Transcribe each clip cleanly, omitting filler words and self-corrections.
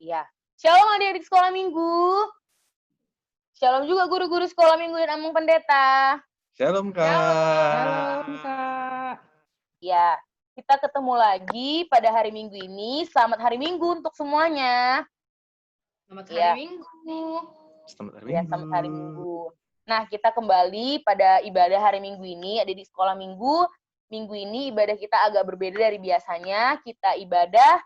Iya. Shalom adik-adik sekolah minggu. Shalom juga guru-guru sekolah minggu dan Amung Pendeta. Shalom, Kak. Shalom, Kak. Ya, kita ketemu lagi pada hari Minggu ini. Selamat hari Minggu untuk semuanya. Selamat hari Minggu. Selamat hari Ya, Minggu. selamat hari Minggu. Nah, kita kembali pada ibadah hari Minggu ini. Ada di sekolah Minggu. Minggu ini ibadah kita agak berbeda dari biasanya. Kita ibadah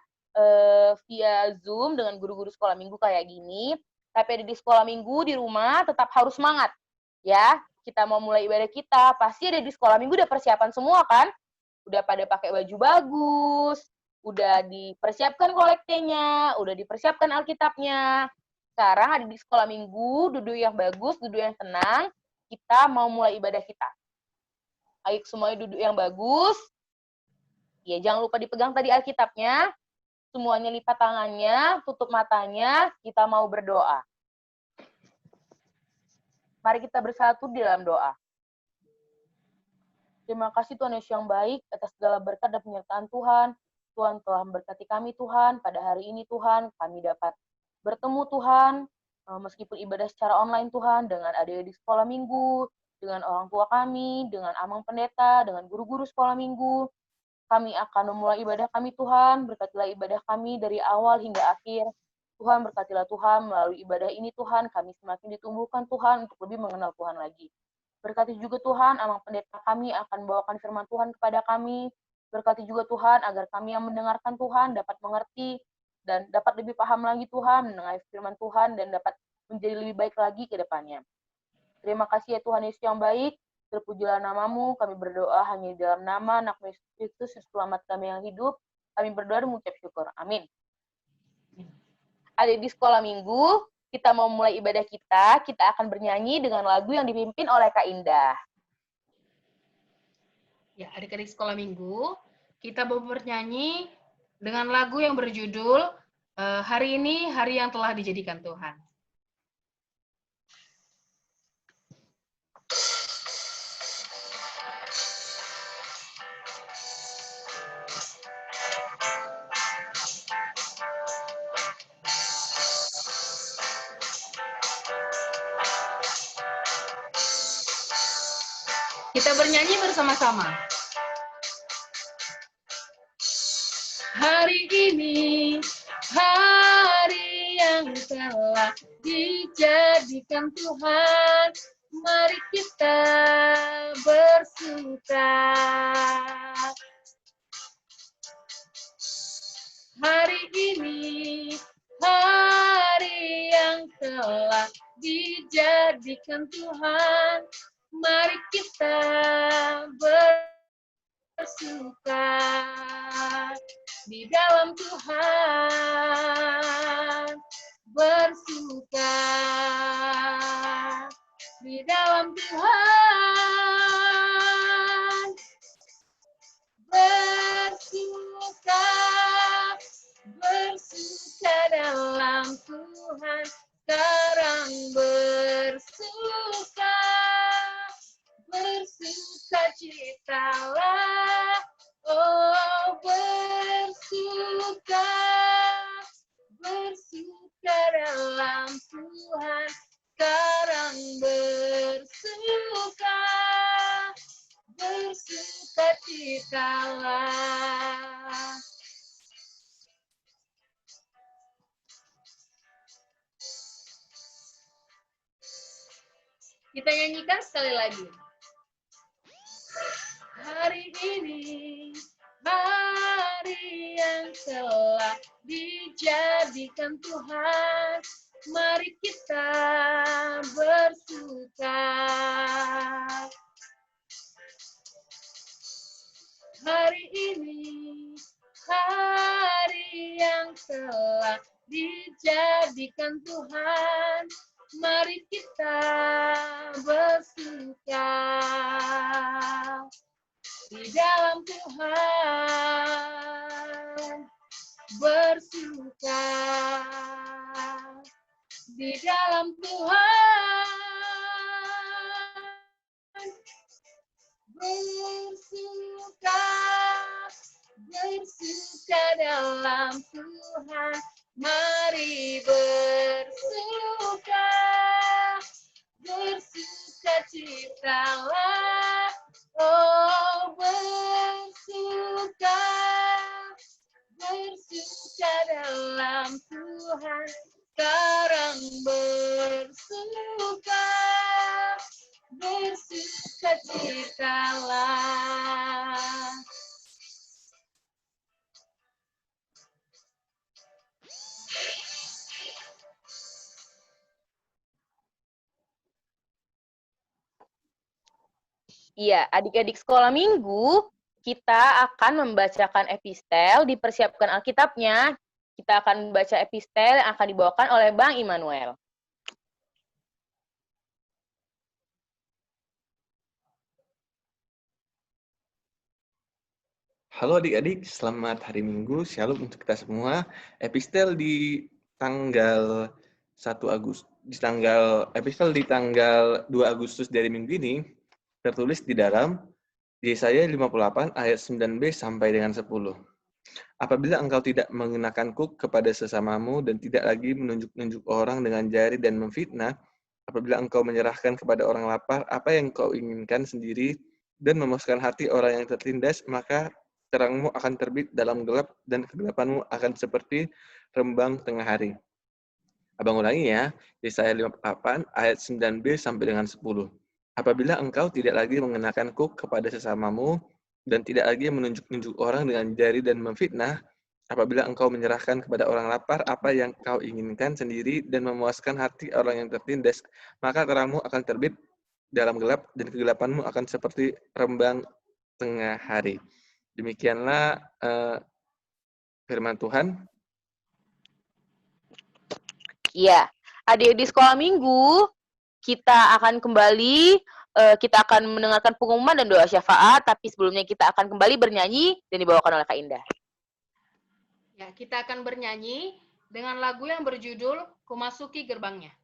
via Zoom dengan guru-guru sekolah Minggu kayak gini. Tapi ada di sekolah Minggu di rumah tetap harus semangat. Ya, kita mau mulai ibadah kita. Pasti ada di sekolah Minggu udah persiapan semua kan? Udah pada pakai baju bagus, udah dipersiapkan kolektenya, udah dipersiapkan Alkitabnya. Sekarang ada di sekolah Minggu, duduk yang bagus, duduk yang tenang, kita mau mulai ibadah kita. Ayo semuanya duduk yang bagus. Ya, jangan lupa dipegang tadi Alkitabnya. Semuanya lipat tangannya, tutup matanya, kita mau berdoa. Mari kita bersatu di dalam doa. Terima kasih Tuhan Yesus yang baik atas segala berkat dan penyertaan Tuhan. Tuhan telah memberkati kami Tuhan. Pada hari ini Tuhan, kami dapat bertemu Tuhan, meskipun ibadah secara online Tuhan, dengan adik-adik sekolah minggu, dengan orang tua kami, dengan Amang Pendeta, dengan guru-guru sekolah minggu. Kami akan memulai ibadah kami Tuhan, berkatilah ibadah kami dari awal hingga akhir. Tuhan berkatilah Tuhan, melalui ibadah ini Tuhan, kami semakin ditumbuhkan Tuhan untuk lebih mengenal Tuhan lagi. Berkati juga Tuhan, Amang Pendeta kami akan membawakan firman Tuhan kepada kami. Berkati juga Tuhan, agar kami yang mendengarkan Tuhan dapat mengerti dan dapat lebih paham lagi Tuhan, mendengar firman Tuhan, dan dapat menjadi lebih baik lagi ke depannya. Terima kasih ya Tuhan Yesus yang baik. Terpujilah namamu, kami berdoa hanya di dalam nama anak Yesus, selamat kami yang hidup. Kami berdoa dan mengucap syukur. Amin. Ada di sekolah minggu, kita mau mulai ibadah kita akan bernyanyi dengan lagu yang dipimpin oleh Kak Indah. Ya, adik-adik sekolah minggu, kita mau bernyanyi dengan lagu yang berjudul Hari Ini Hari Yang Telah Dijadikan Tuhan. Kita bernyanyi bersama-sama. Hari ini, hari yang telah dijadikan Tuhan, mari kita bersuka. Hari ini, hari yang telah dijadikan Tuhan, mari kita bersuka di dalam Tuhan, bersuka di dalam Tuhan, bersuka, bersuka dalam Tuhan, sekarang bersuka, bersuka citalah, oh bersuka, bersuka dalam Tuhan, sekarang bersuka, bersuka citalah. Kita nyanyikan sekali lagi. Hari ini, hari yang telah dijadikan Tuhan, mari kita bersuka. Hari ini, hari yang telah dijadikan Tuhan, mari kita bersuka di dalam Tuhan, bersuka di dalam Tuhan, bersuka, bersuka dalam Tuhan, Mari bersuka, bersukacitalah, oh bersuka, bersuka dalam Tuhan. Sekarang bersuka, bersukacitalah. Iya, adik-adik sekolah minggu, kita akan membacakan epistel, dipersiapkan Alkitabnya. Kita akan membaca epistel yang akan dibawakan oleh Bang Immanuel. Halo adik-adik, selamat hari Minggu. Shalom untuk kita semua. Epistel di tanggal 1 Agustus, epistel di tanggal 2 Agustus dari minggu ini tertulis di dalam Yesaya 58 ayat 9b sampai dengan 10. Apabila engkau tidak mengenakan kuk kepada sesamamu dan tidak lagi menunjuk-nunjuk orang dengan jari dan memfitnah, apabila engkau menyerahkan kepada orang lapar apa yang kau inginkan sendiri dan memuaskan hati orang yang tertindas, maka terangmu akan terbit dalam gelap dan kegelapanmu akan seperti rembang tengah hari. Abang ulangi ya, Yesaya 58 ayat 9b sampai dengan 10. Apabila engkau tidak lagi mengenakan kuk kepada sesamamu dan tidak lagi menunjuk-nunjuk orang dengan jari dan memfitnah, apabila engkau menyerahkan kepada orang lapar apa yang kau inginkan sendiri dan memuaskan hati orang yang tertindas, maka terangmu akan terbit dalam gelap dan kegelapanmu akan seperti rembang tengah hari. Demikianlah firman Tuhan. Iya, adik-adik sekolah minggu, kita akan kembali, kita akan mendengarkan pengumuman dan doa syafaat, tapi sebelumnya kita akan kembali bernyanyi dan dibawakan oleh Kak Indah. Ya, kita akan bernyanyi dengan lagu yang berjudul Kumasuki Gerbangnya.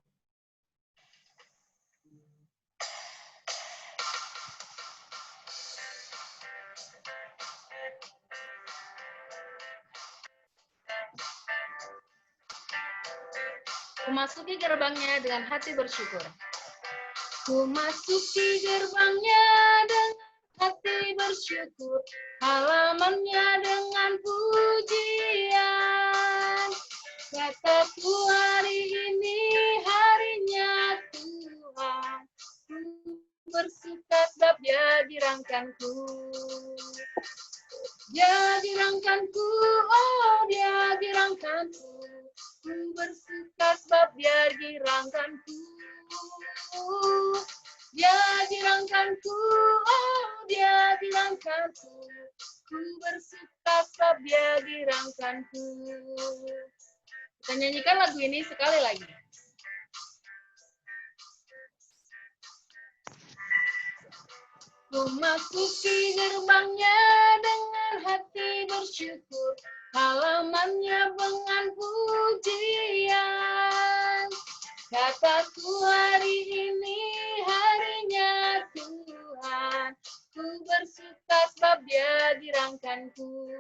Kumasuki gerbangnya dengan hati bersyukur. Kumasuki gerbangnya dengan hati bersyukur, halamannya dengan pujian. Kataku hari ini harinya Tuhan, ku bersuka sebab Dia dirangkanku. Dia dirangkanku, oh Dia dirangkanku. Ku bersuka sebab Dia dirangkanku. Dia dirangkanku, oh Dia dirangkanku. Ku bersuka sebab Dia dirangkanku. Kita nyanyikan lagu ini sekali lagi. Memasuki gerbangnya dengan hati bersyukur, halamannya dengan pujian. Kataku hari ini harinya Tuhan, ku bersuka sebab Dia dirangkanku.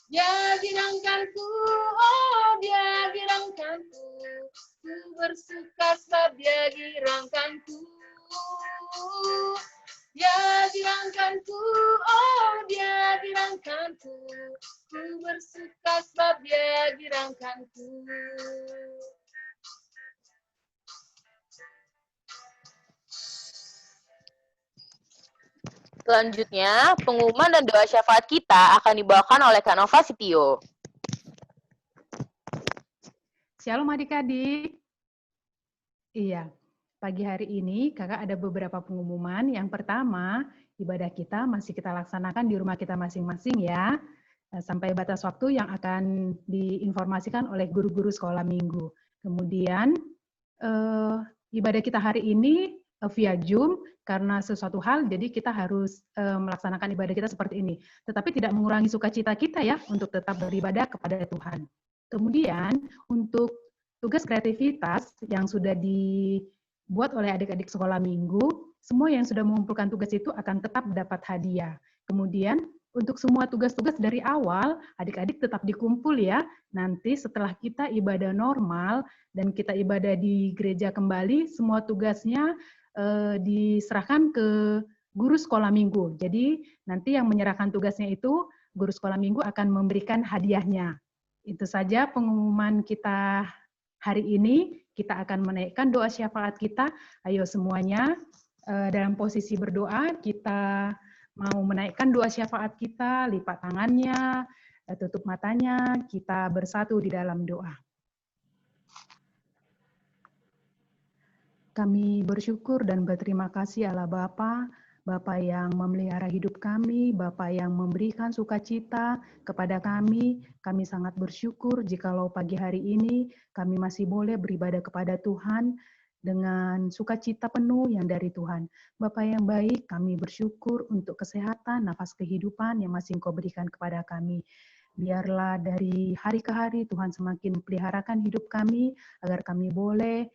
Dia dirangkanku, oh Dia dirangkanku, ku bersuka sebab Dia dirangkanku. Dia dirangkanku, oh Dia dirangkanku, ku bersuka sebab Dia dirangkanku. Selanjutnya, pengumuman dan doa syafaat kita akan dibawakan oleh Kak Nova Sitio. Shalom adik-adik. Iya, pagi hari ini kakak ada beberapa pengumuman. Yang pertama, ibadah kita masih kita laksanakan di rumah kita masing-masing ya, sampai batas waktu yang akan diinformasikan oleh guru-guru sekolah minggu. Kemudian, ibadah kita hari ini via Zoom, karena sesuatu hal, jadi kita harus melaksanakan ibadah kita seperti ini. Tetapi tidak mengurangi sukacita kita ya, untuk tetap beribadah kepada Tuhan. Kemudian, untuk tugas kreativitas yang sudah dibuat oleh adik-adik sekolah minggu, semua yang sudah mengumpulkan tugas itu akan tetap dapat hadiah. Kemudian, untuk semua tugas-tugas dari awal, adik-adik tetap dikumpul ya. Nanti setelah kita ibadah normal dan kita ibadah di gereja kembali, semua tugasnya diserahkan ke guru sekolah minggu. Jadi nanti yang menyerahkan tugasnya itu, guru sekolah minggu akan memberikan hadiahnya. Itu saja pengumuman kita hari ini. Kita akan menaikkan doa syafaat kita. Ayo semuanya dalam posisi berdoa, kita mau menaikkan doa syafaat kita, lipat tangannya, tutup matanya, kita bersatu di dalam doa. Kami bersyukur dan berterima kasih Allah Bapa, Bapa yang memelihara hidup kami, Bapa yang memberikan sukacita kepada kami. Kami sangat bersyukur jikalau pagi hari ini kami masih boleh beribadah kepada Tuhan dengan sukacita penuh yang dari Tuhan. Bapa yang baik, kami bersyukur untuk kesehatan, nafas kehidupan yang masih Engkau berikan kepada kami. Biarlah dari hari ke hari Tuhan semakin peliharakan hidup kami, agar kami boleh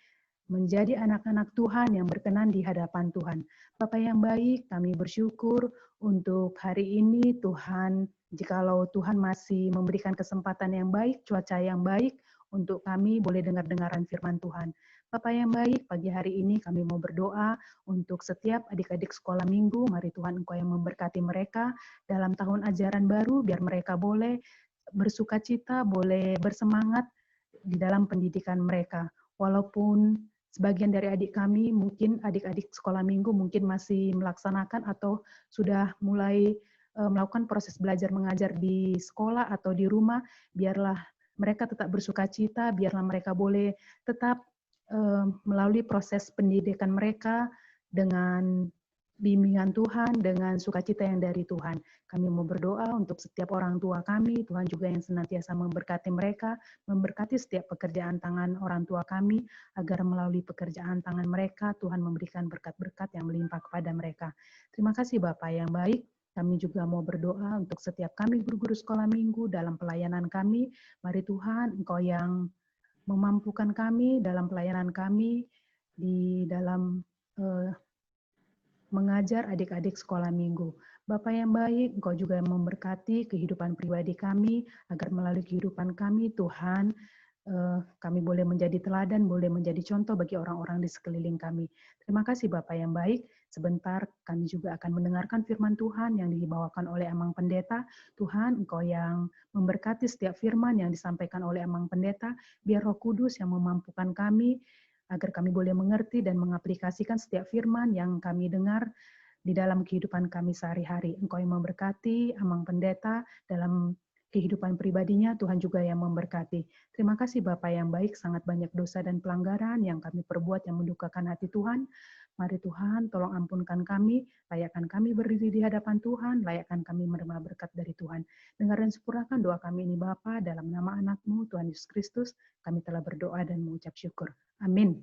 menjadi anak-anak Tuhan yang berkenan di hadapan Tuhan. Bapa yang baik, kami bersyukur untuk hari ini Tuhan, jikalau Tuhan masih memberikan kesempatan yang baik, cuaca yang baik, untuk kami boleh dengar-dengaran firman Tuhan. Bapa yang baik, pagi hari ini kami mau berdoa untuk setiap adik-adik sekolah minggu. Mari Tuhan Engkau yang memberkati mereka dalam tahun ajaran baru, biar mereka boleh bersukacita, boleh bersemangat di dalam pendidikan mereka. Walaupun sebagian dari adik kami, mungkin adik-adik sekolah minggu mungkin masih melaksanakan atau sudah mulai melakukan proses belajar mengajar di sekolah atau di rumah, biarlah mereka tetap bersukacita, biarlah mereka boleh tetap melalui proses pendidikan mereka dengan bimbingan Tuhan, dengan sukacita yang dari Tuhan. Kami mau berdoa untuk setiap orang tua kami, Tuhan juga yang senantiasa memberkati mereka, memberkati setiap pekerjaan tangan orang tua kami, agar melalui pekerjaan tangan mereka, Tuhan memberikan berkat-berkat yang melimpah kepada mereka. Terima kasih Bapak yang baik. Kami juga mau berdoa untuk setiap kami guru-guru sekolah minggu dalam pelayanan kami. Mari Tuhan, Engkau yang memampukan kami dalam pelayanan kami di dalam mengajar adik-adik sekolah minggu. Bapak yang baik, Engkau juga yang memberkati kehidupan pribadi kami, agar melalui kehidupan kami, Tuhan, kami boleh menjadi teladan, boleh menjadi contoh bagi orang-orang di sekeliling kami. Terima kasih Bapak yang baik. Sebentar kami juga akan mendengarkan firman Tuhan yang dibawakan oleh Amang Pendeta. Tuhan, Engkau yang memberkati setiap firman yang disampaikan oleh Amang Pendeta, biar Roh Kudus yang memampukan kami, agar kami boleh mengerti dan mengaplikasikan setiap firman yang kami dengar di dalam kehidupan kami sehari-hari. Engkau yang memberkati Amang Pendeta dalam kehidupan pribadinya, Tuhan juga yang memberkati. Terima kasih Bapak yang baik, sangat banyak dosa dan pelanggaran yang kami perbuat yang mendukakan hati Tuhan. Mari Tuhan, tolong ampunkan kami, layakkan kami berdiri di hadapan Tuhan, layakkan kami menerima berkat dari Tuhan. Dengar dan sempurnakan doa kami ini Bapa, dalam nama anak-Mu, Tuhan Yesus Kristus, kami telah berdoa dan mengucap syukur. Amin.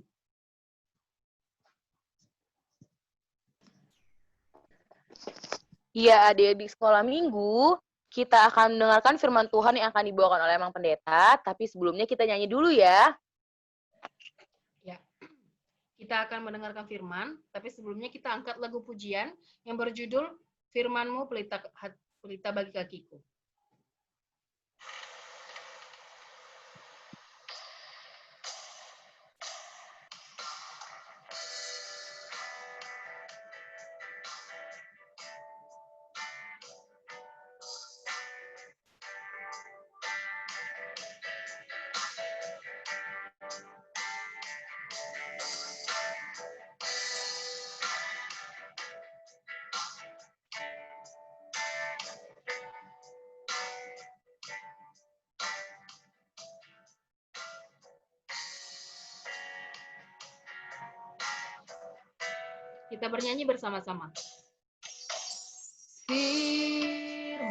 Iya, adik-adik sekolah minggu, kita akan mendengarkan firman Tuhan yang akan dibawakan oleh Mang Pendeta, tapi sebelumnya kita nyanyi dulu ya. Ya. Kita akan mendengarkan firman, tapi sebelumnya kita angkat lagu pujian yang berjudul Firman-Mu pelita bagi kakiku. Kita bernyanyi bersama-sama. Firman-Mu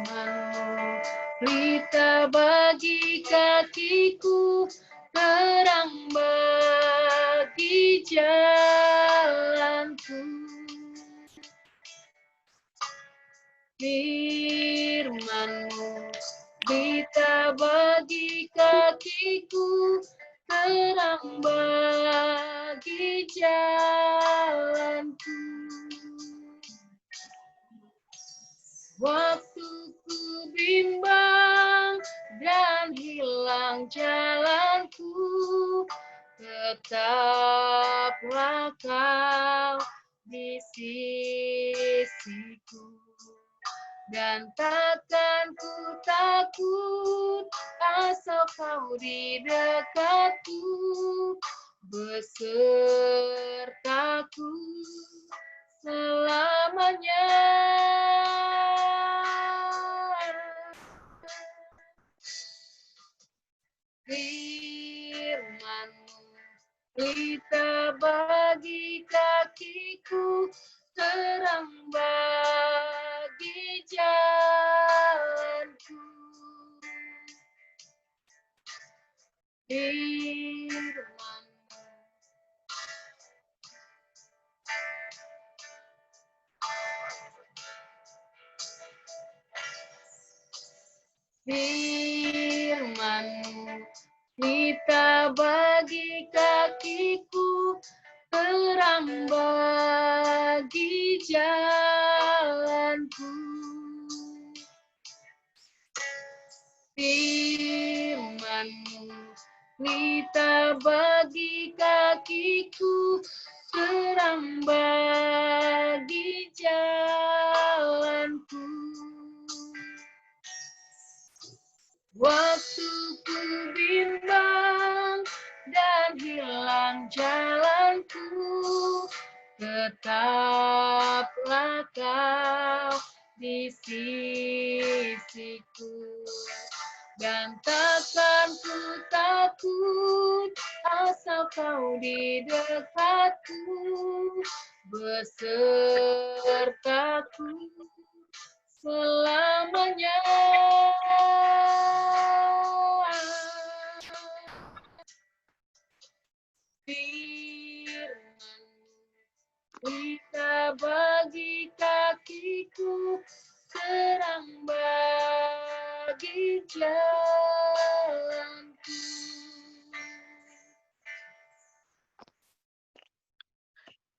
pelita bagi kakiku, terang bagi jalanku. Firman-Mu pelita bagi kakiku, terang bagi jalanku. Waktu hilang jalanku, tetaplah kau di sisiku. Dan takkan ku takut, asal kau di dekatku, besertaku selamanya. Firman-Mu pelita bagi kakiku, terang bagi jalanku. Firman-Mu Firman-Mu pelita bagi kakiku, terang bagi jalanku. Firman-Mu pelita bagi kakiku, terang bagi jalanku. Waktu ku bimbang dan hilang jalanku, tetaplah kau di sisiku. Dan takkan ku takut, asal kau di dekatku, besertaku selamanya. Firman-Mu pelita bagi kakiku, terang bagi jalanku.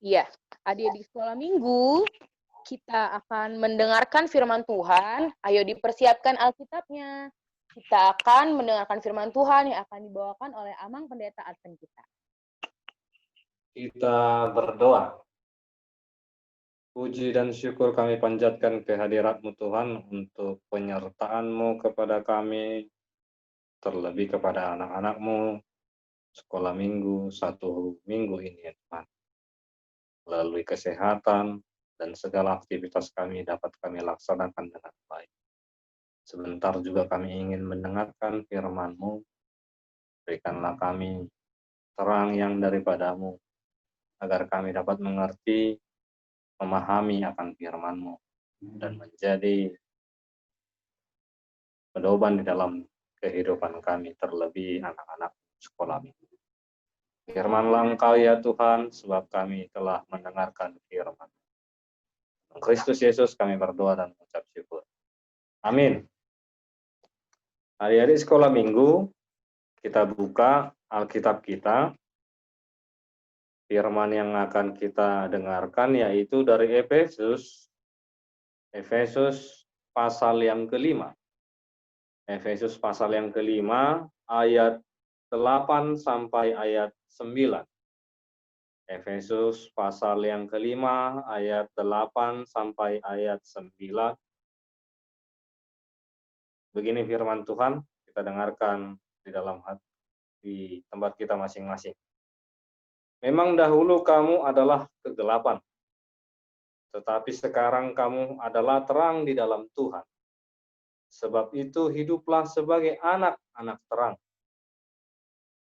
Iya, adik-adik sekolah minggu, kita akan mendengarkan firman Tuhan. Ayo dipersiapkan Alkitabnya. Kita akan mendengarkan firman Tuhan yang akan dibawakan oleh Amang Pendeta Advent kita. Kita berdoa. Puji dan syukur kami panjatkan kehadirat-Mu Tuhan untuk penyertaan-Mu kepada kami, terlebih kepada anak-anak-Mu sekolah minggu 1 minggu ini ya Tuhan. Melalui kesehatan dan segala aktivitas kami dapat kami laksanakan dengan baik. Sebentar juga kami ingin mendengarkan firman-Mu. Berikanlah kami terang yang daripada-Mu, agar kami dapat mengerti, memahami akan firman-Mu, dan menjadi pedoman di dalam kehidupan kami, terlebih anak-anak sekolah minggu. Firman-Lah Engkau ya Tuhan, sebab kami telah mendengarkan firman. Kristus Yesus kami berdoa dan mengucap syukur. Amin. Adik-adik sekolah minggu, kita buka Alkitab kita. Firman yang akan kita dengarkan yaitu dari Efesus pasal yang kelima. Efesus pasal yang kelima ayat 8 sampai ayat 9. Efesus pasal yang kelima ayat 8 sampai ayat 9. Begini firman Tuhan, kita dengarkan di dalam di tempat kita masing-masing. Memang dahulu kamu adalah kegelapan, tetapi sekarang kamu adalah terang di dalam Tuhan. Sebab itu hiduplah sebagai anak-anak terang.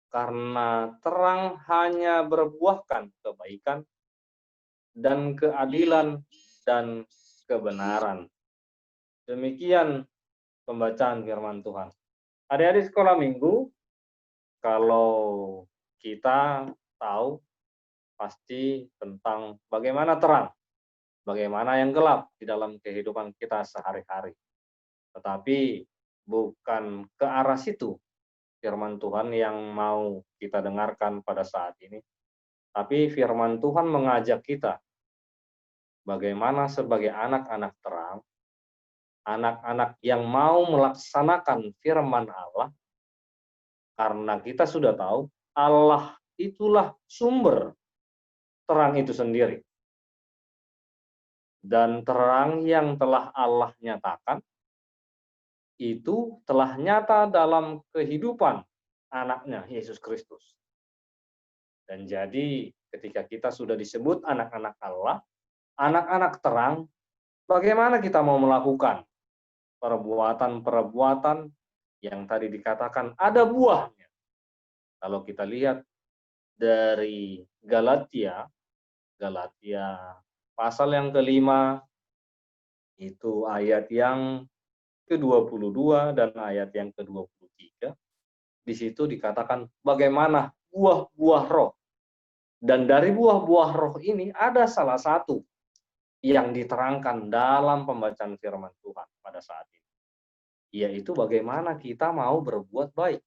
Karena terang hanya berbuahkan kebaikan dan keadilan dan kebenaran. Demikian pembacaan firman Tuhan. Adik-adik sekolah minggu, kalau kita tahu pasti tentang bagaimana terang, bagaimana yang gelap di dalam kehidupan kita sehari-hari. Tetapi bukan ke arah situ firman Tuhan yang mau kita dengarkan pada saat ini. Tapi firman Tuhan mengajak kita bagaimana sebagai anak-anak terang, anak-anak yang mau melaksanakan firman Allah, Karena kita sudah tahu Allah itulah sumber terang itu sendiri. Dan terang yang telah Allah nyatakan itu telah nyata dalam kehidupan anaknya Yesus Kristus. Dan jadi ketika kita sudah disebut anak-anak Allah, anak-anak terang, bagaimana kita mau melakukan perbuatan-perbuatan yang tadi dikatakan ada buahnya. Kalau kita lihat dari Galatia pasal yang kelima, itu ayat yang ke-22 dan ayat yang ke-23, di situ dikatakan bagaimana buah-buah roh. Dan dari buah-buah roh ini ada salah satu yang diterangkan dalam pembacaan firman Tuhan pada saat ini, yaitu bagaimana kita mau berbuat baik.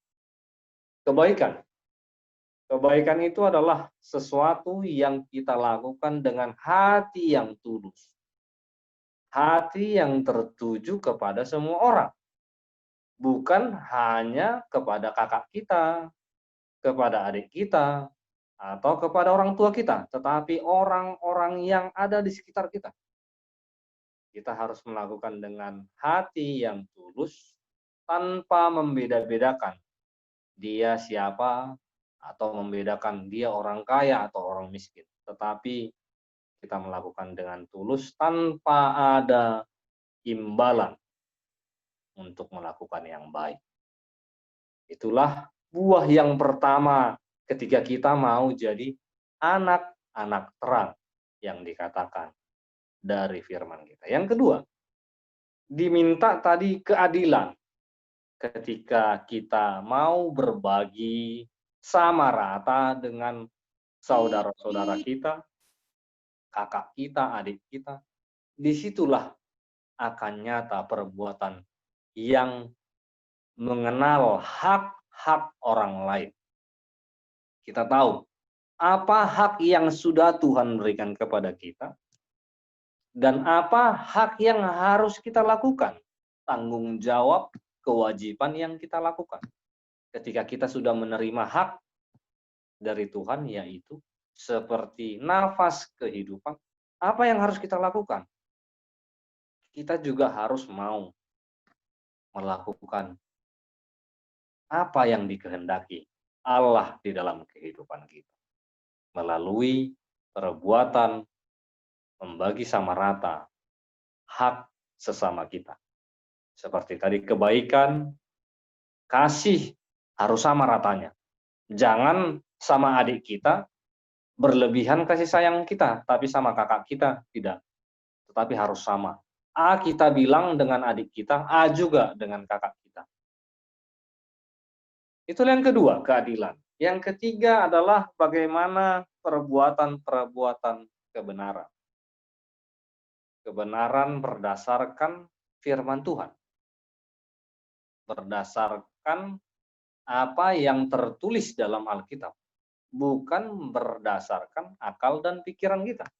Kebaikan itu adalah sesuatu yang kita lakukan dengan hati yang tulus. Hati yang tertuju kepada semua orang. Bukan hanya kepada kakak kita, kepada adik kita, atau kepada orang tua kita, tetapi orang-orang yang ada di sekitar kita. Kita harus melakukan dengan hati yang tulus, tanpa membeda-bedakan dia siapa, atau membedakan dia orang kaya atau orang miskin. Tetapi kita melakukan dengan tulus tanpa ada imbalan untuk melakukan yang baik. Itulah buah yang pertama ketika kita mau jadi anak-anak terang yang dikatakan dari firman kita. Yang kedua, diminta tadi keadilan. Ketika kita mau berbagi sama rata dengan saudara-saudara kita, kakak kita, adik kita, disitulah akan nyata perbuatan yang mengenal hak-hak orang lain. Kita tahu apa hak yang sudah Tuhan berikan kepada kita, dan apa hak yang harus kita lakukan, tanggung jawab, kewajiban yang kita lakukan. Ketika kita sudah menerima hak dari Tuhan, yaitu seperti nafas kehidupan, apa yang harus kita lakukan? Kita juga harus mau melakukan apa yang dikehendaki Allah di dalam kehidupan kita. Melalui perbuatan membagi sama rata hak sesama kita. Seperti tadi kebaikan, kasih harus sama ratanya. Jangan sama adik kita berlebihan kasih sayang kita, tapi sama kakak kita tidak. Tetapi harus sama. A kita bilang dengan adik kita, A juga dengan kakak kita. Itulah yang kedua, keadilan. Yang ketiga adalah bagaimana perbuatan-perbuatan kebenaran. Kebenaran berdasarkan firman Tuhan. Berdasarkan apa yang tertulis dalam Alkitab. Bukan berdasarkan akal dan pikiran kita.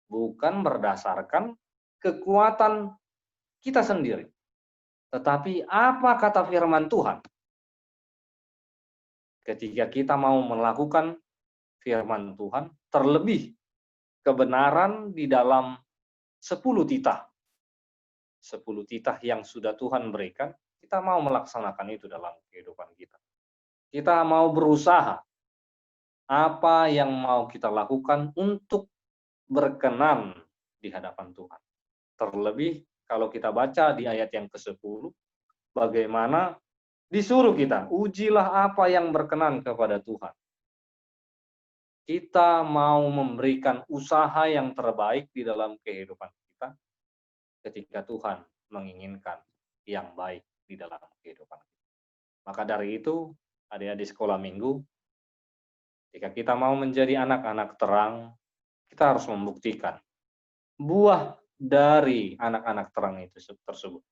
Bukan berdasarkan kekuatan kita sendiri. Tetapi apa kata firman Tuhan? Ketika kita mau melakukan firman Tuhan, terlebih kebenaran di dalam 10 titah. 10 titah yang sudah Tuhan berikan, kita mau melaksanakan itu dalam kehidupan kita. Kita mau berusaha apa yang mau kita lakukan untuk berkenan di hadapan Tuhan. Terlebih kalau kita baca di ayat yang ke-10, bagaimana disuruh kita, ujilah apa yang berkenan kepada Tuhan. Kita mau memberikan usaha yang terbaik di dalam kehidupan kita ketika Tuhan menginginkan yang baik di dalam kehidupan kita. Maka dari itu, adik-adik sekolah minggu, jika kita mau menjadi anak-anak terang, kita harus membuktikan buah dari anak-anak terang itu tersebut.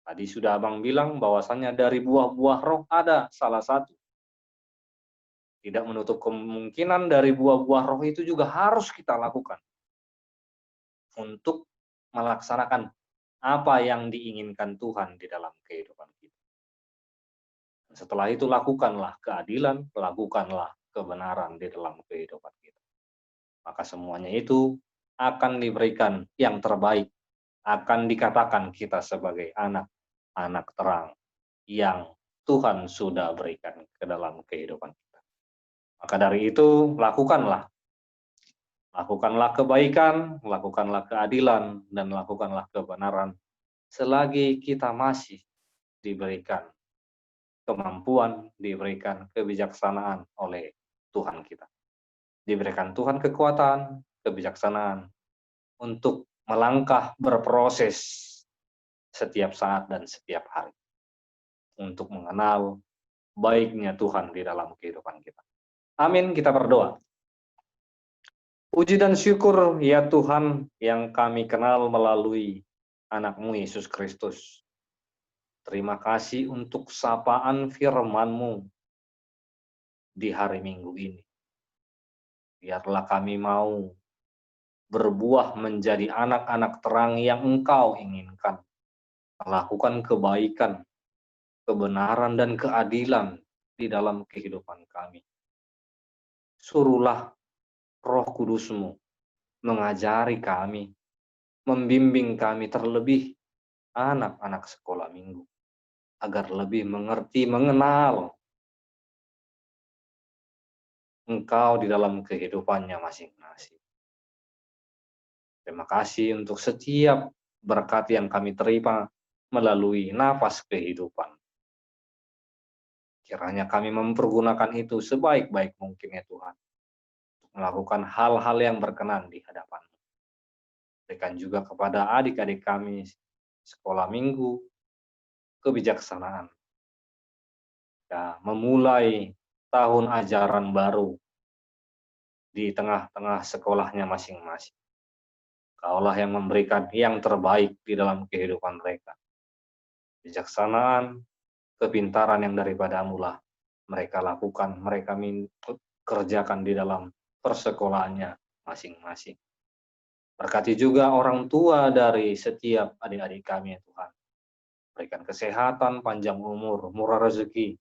Tadi sudah Abang bilang bahwasannya dari buah-buah roh ada salah satu. Tidak menutup kemungkinan dari buah-buah roh itu juga harus kita lakukan untuk melaksanakan apa yang diinginkan Tuhan di dalam kehidupan kita. Setelah itu lakukanlah keadilan, lakukanlah kebenaran di dalam kehidupan kita. Maka semuanya itu akan diberikan yang terbaik, akan dikatakan kita sebagai anak-anak terang yang Tuhan sudah berikan ke dalam kehidupan kita. Maka dari itu, lakukanlah kebaikan, lakukanlah keadilan, dan lakukanlah kebenaran selagi kita masih diberikan kemampuan, diberikan kebijaksanaan oleh Tuhan kita. Diberikan Tuhan kekuatan, kebijaksanaan untuk melangkah berproses setiap saat dan setiap hari. Untuk mengenal baiknya Tuhan di dalam kehidupan kita. Amin, kita berdoa. Puji dan syukur ya Tuhan yang kami kenal melalui anak-Mu Yesus Kristus. Terima kasih untuk sapaan firman-Mu di hari Minggu ini. Biarlah kami mau berbuah menjadi anak-anak terang yang Engkau inginkan. Melakukan kebaikan, kebenaran, dan keadilan di dalam kehidupan kami. Suruhlah Roh Kudus-Mu mengajari kami, membimbing kami terlebih anak-anak sekolah minggu, agar lebih mengerti, mengenal Engkau di dalam kehidupannya masing-masing. Terima kasih untuk setiap berkat yang kami terima melalui nafas kehidupan. Kiranya kami mempergunakan itu sebaik-baik mungkin ya Tuhan. Untuk melakukan hal-hal yang berkenan di hadapan-Mu. Berikan juga kepada adik-adik kami sekolah minggu kebijaksanaan. Ya, memulai tahun ajaran baru di tengah-tengah sekolahnya masing-masing. Kaulah yang memberikan yang terbaik di dalam kehidupan mereka. Bijaksanaan, kepintaran yang daripada-Mu lah mereka lakukan, mereka kerjakan di dalam persekolahannya masing-masing. Berkati juga orang tua dari setiap adik-adik kami ya Tuhan. Berikan kesehatan, panjang umur, murah rezeki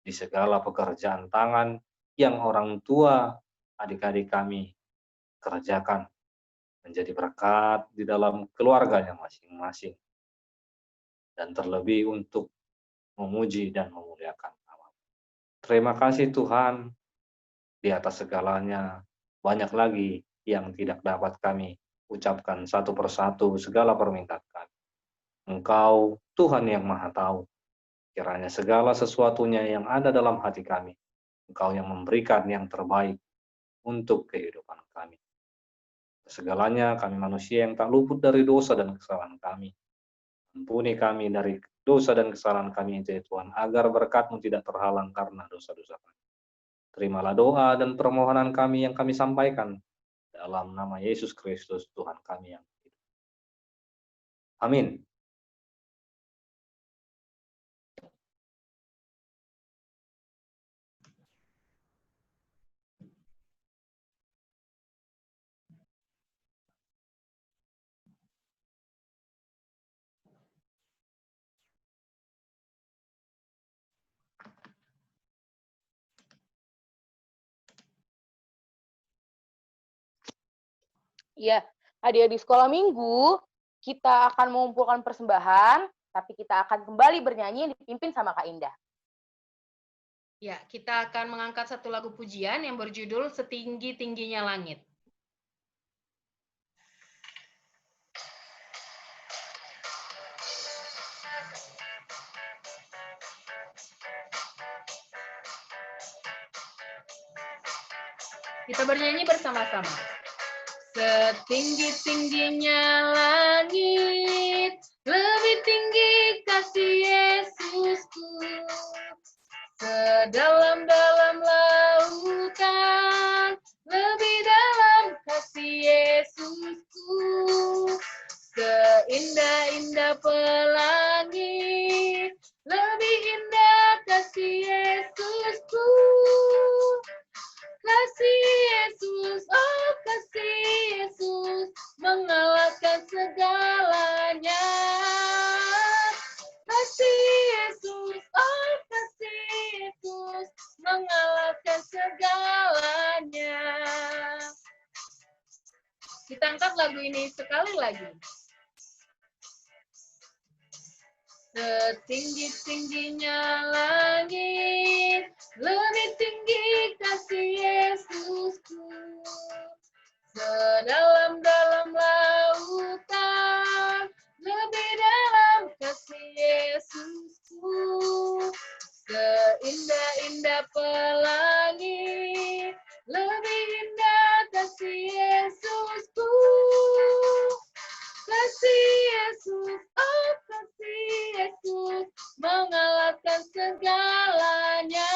di segala pekerjaan tangan yang orang tua adik-adik kami kerjakan, menjadi berkat di dalam keluarganya masing-masing. Dan terlebih untuk memuji dan memuliakan nama. Terima kasih Tuhan, di atas segalanya banyak lagi yang tidak dapat kami ucapkan satu persatu segala permintaan kami. Engkau Tuhan yang Maha Tahu, kiranya segala sesuatunya yang ada dalam hati kami, Engkau yang memberikan yang terbaik untuk kehidupan kami. Segalanya kami manusia yang tak luput dari dosa dan kesalahan kami. Ampuni kami dari dosa dan kesalahan kami itu ya Tuhan, agar berkat-Mu tidak terhalang karena dosa-dosa kami. Terimalah doa dan permohonan kami yang kami sampaikan dalam nama Yesus Kristus Tuhan kami yang hidup. Amin. Ya, adik-adik sekolah minggu, kita akan mengumpulkan persembahan, tapi kita akan kembali bernyanyi yang dipimpin sama Kak Indah. Ya, kita akan mengangkat satu lagu pujian yang berjudul Setinggi-tingginya Langit. Kita bernyanyi bersama-sama. Setinggi-tingginya langit, lebih tinggi kasih Yesusku. Sedalam-dalam lautan, lebih dalam kasih Yesusku. Seindah-indah pelangi, lebih indah kasih Yesusku. Kasih Yesus, oh kasih Yesus, mengalahkan segalanya. Kasih Yesus, oh kasih angkat lagu ini sekali lagi. Setinggi-tingginya langit, lebih tinggi kasih Yesusku. Sedalam-dalam lautan, lebih dalam kasih Yesusku. Seindah-indah pelangi, lebih indah kasih Yesusku. Kasih Yesus, oh kasih Yesus, mengalahkan segalanya.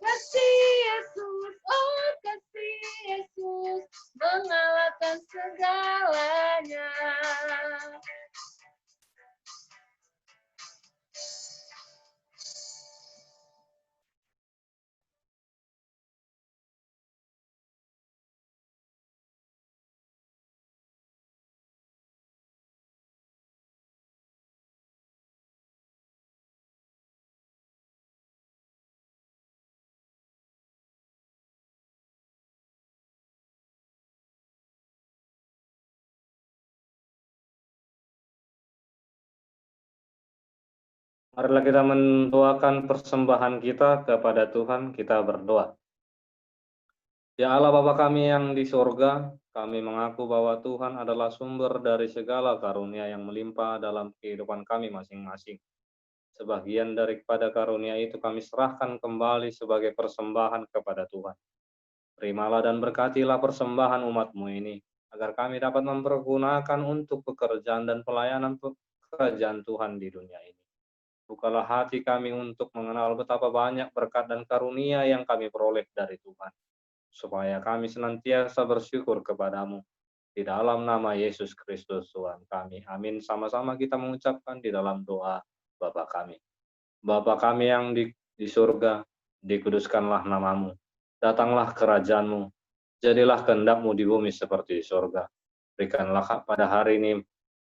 Kasih Yesus, oh kasih Yesus, mengalahkan segalanya. Marilah kita mendoakan persembahan kita kepada Tuhan, kita berdoa. Ya Allah Bapa kami yang di sorga, kami mengaku bahwa Tuhan adalah sumber dari segala karunia yang melimpah dalam kehidupan kami masing-masing. Sebagian daripada karunia itu kami serahkan kembali sebagai persembahan kepada Tuhan. Terimalah dan berkatilah persembahan umat-Mu ini, agar kami dapat mempergunakan untuk pekerjaan dan pelayanan pekerjaan Tuhan di dunia ini. Bukalah hati kami untuk mengenal betapa banyak berkat dan karunia yang kami peroleh dari Tuhan, supaya kami senantiasa bersyukur kepadamu. Di dalam nama Yesus Kristus Tuhan kami. Amin. Sama-sama kita mengucapkan di dalam doa Bapa kami. Bapa kami yang di surga, dikuduskanlah namamu. Datanglah kerajaanmu. Jadilah kehendak-Mu di bumi seperti di surga. Berikanlah pada hari ini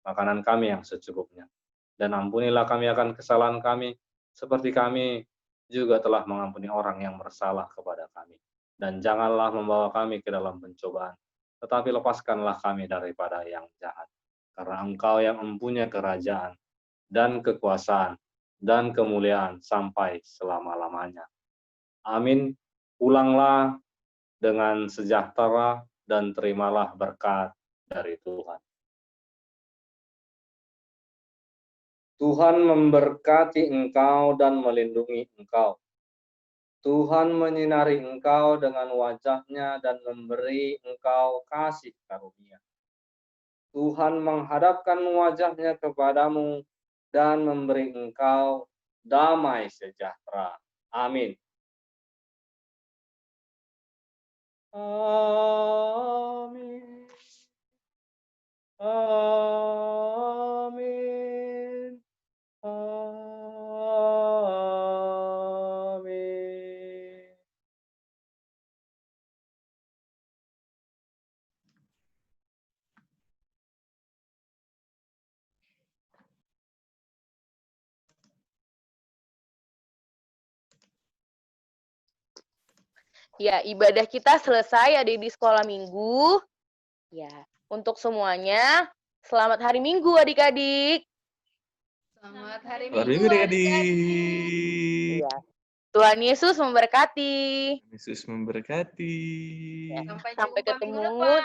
makanan kami yang secukupnya. Dan ampunilah kami akan kesalahan kami, seperti kami juga telah mengampuni orang yang bersalah kepada kami. Dan janganlah membawa kami ke dalam pencobaan, tetapi lepaskanlah kami daripada yang jahat. Karena Engkau yang mempunyai kerajaan, dan kekuasaan, dan kemuliaan sampai selama-lamanya. Amin. Pulanglah dengan sejahtera, dan terimalah berkat dari Tuhan. Tuhan memberkati engkau dan melindungi engkau. Tuhan menyinari engkau dengan wajah-Nya dan memberi engkau kasih karunia. Tuhan menghadapkan wajah-Nya kepadamu dan memberi engkau damai sejahtera. Amin. Amin. Amin. Amin. Ya, ibadah kita selesai ada di sekolah minggu. Ya, untuk semuanya, selamat hari Minggu adik-adik. Selamat hari Selamat Minggu, minggu adik-adik. adik-adik. Ya. Tuhan Yesus memberkati. Yesus memberkati. Ya. Sampai Sampai jumpa minggu ketemu. depan.